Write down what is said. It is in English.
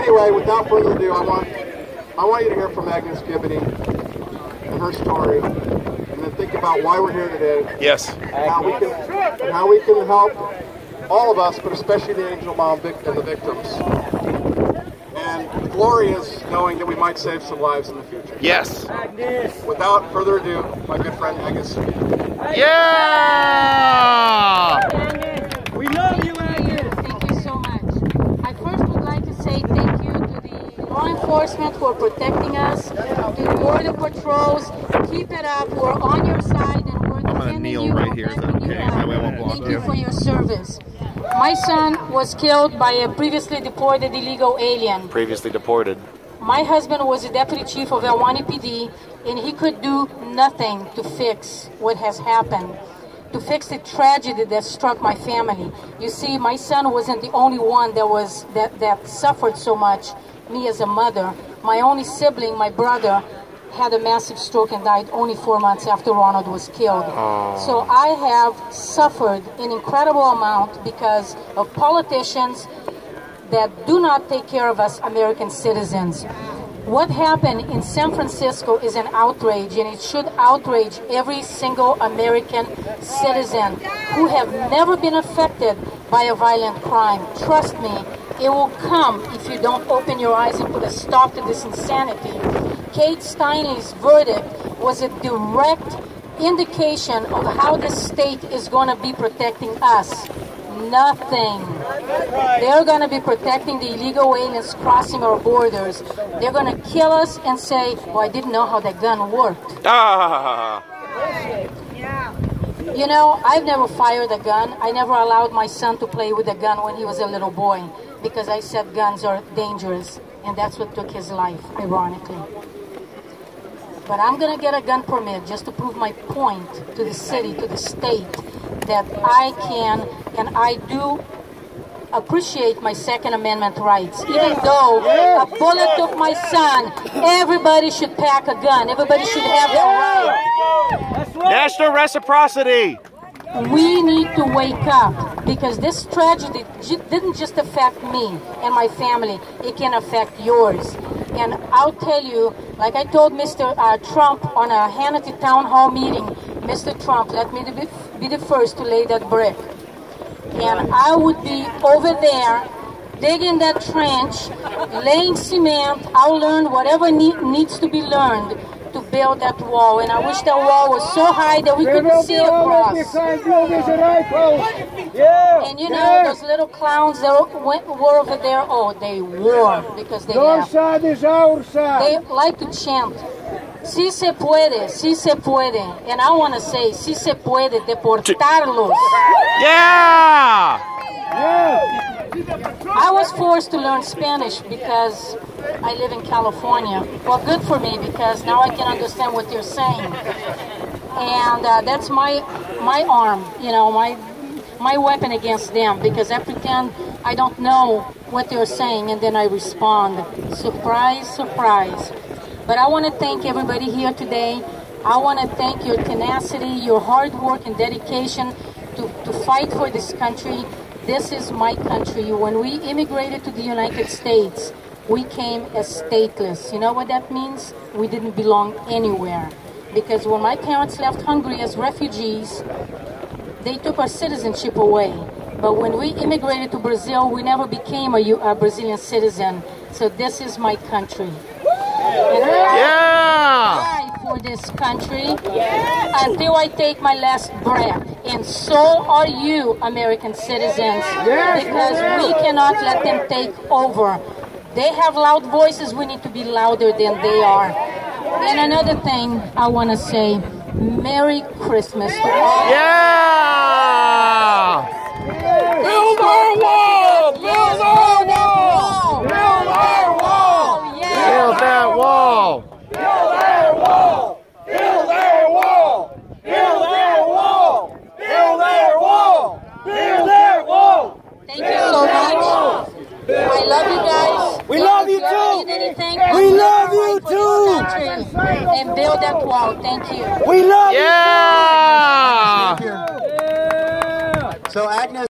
anyway, without further ado, I want you to hear from Agnes Gibboney and her story, and then think about why we're here today. Yes. And how we can help all of us, but especially the angel mom and the victims. And the glory is knowing that we might save some lives in the future. Yes. Agnes. Without further ado, my good friend Agnes. Yeah! We love you, Agnes. Thank you so much. I first would like to say thank you to the law enforcement for protecting us, to the border patrols. Keep it up. We're on your side, and we're defending you. I'm gonna kneel right here. Is that okay? That way I won't block Thank you for your service. My son was killed by a previously deported illegal alien. Previously deported. My husband was the deputy chief of Gibboney PD, and he could do nothing to fix what has happened, to fix the tragedy that struck my family. You see, my son wasn't the only one that suffered so much. Me as a mother, my only sibling, my brother, had a massive stroke and died only 4 months after Ronald was killed. So I have suffered an incredible amount because of politicians that do not take care of us American citizens. What happened in San Francisco is an outrage, and it should outrage every single American citizen who have never been affected by a violent crime. Trust me, it will come if you don't open your eyes and put a stop to this insanity. Kate Steinle's verdict was a direct indication of how the state is going to be protecting us. Nothing. They're going to be protecting the illegal aliens crossing our borders. They're going to kill us and say, "Oh, I didn't know how that gun worked." You know, I've never fired a gun. I never allowed my son to play with a gun when he was a little boy because I said guns are dangerous, and that's what took his life, ironically. But I'm going to get a gun permit just to prove my point to the city, to the state, that I can and I do appreciate my Second Amendment rights. Even though a bullet took my son, everybody should pack a gun. Everybody should have that right. National reciprocity. We need to wake up because this tragedy didn't just affect me and my family. It can affect yours. And I'll tell you, like I told Mr. Trump on a Hannity town hall meeting, Mr. Trump, let me be the first to lay that brick. And I would be over there, digging that trench, laying cement. I'll learn whatever needs to be learned to build that wall. And I wish that wall was so high that we couldn't see across. And you know, those little clowns that were over there, oh, they wore because they laughed. They like to chant, "Si se puede, si se puede." And I want to say, "Si se puede deportarlos." Yeah! I was forced to learn Spanish because I live in California. Well, good for me because now I can understand what they're saying. And that's my arm, you know, my weapon against them, because I pretend I don't know what they're saying and then I respond. Surprise, surprise. But I want to thank everybody here today. I want to thank your tenacity, your hard work and dedication to fight for this country. This is my country. When we immigrated to the United States, we came as stateless. You know what that means? We didn't belong anywhere. Because when my parents left Hungary as refugees, they took our citizenship away. But when we immigrated to Brazil, we never became a Brazilian citizen. So this is my country. And I fight for this country until I take my last breath. And so are you, American citizens, because we cannot let them take over. They have loud voices. We need to be louder than they are. And another thing I want to say, Merry Christmas to all. Yeah! Build our wall! Build our wall! Build our wall! Build that wall! Build our wall! Build our wall! Build our wall! Build our wall! Build our wall! Thank you so much. I love you guys. We love you too. We love you too. And build that wall. Thank you. We love you. Yeah! So Agnes.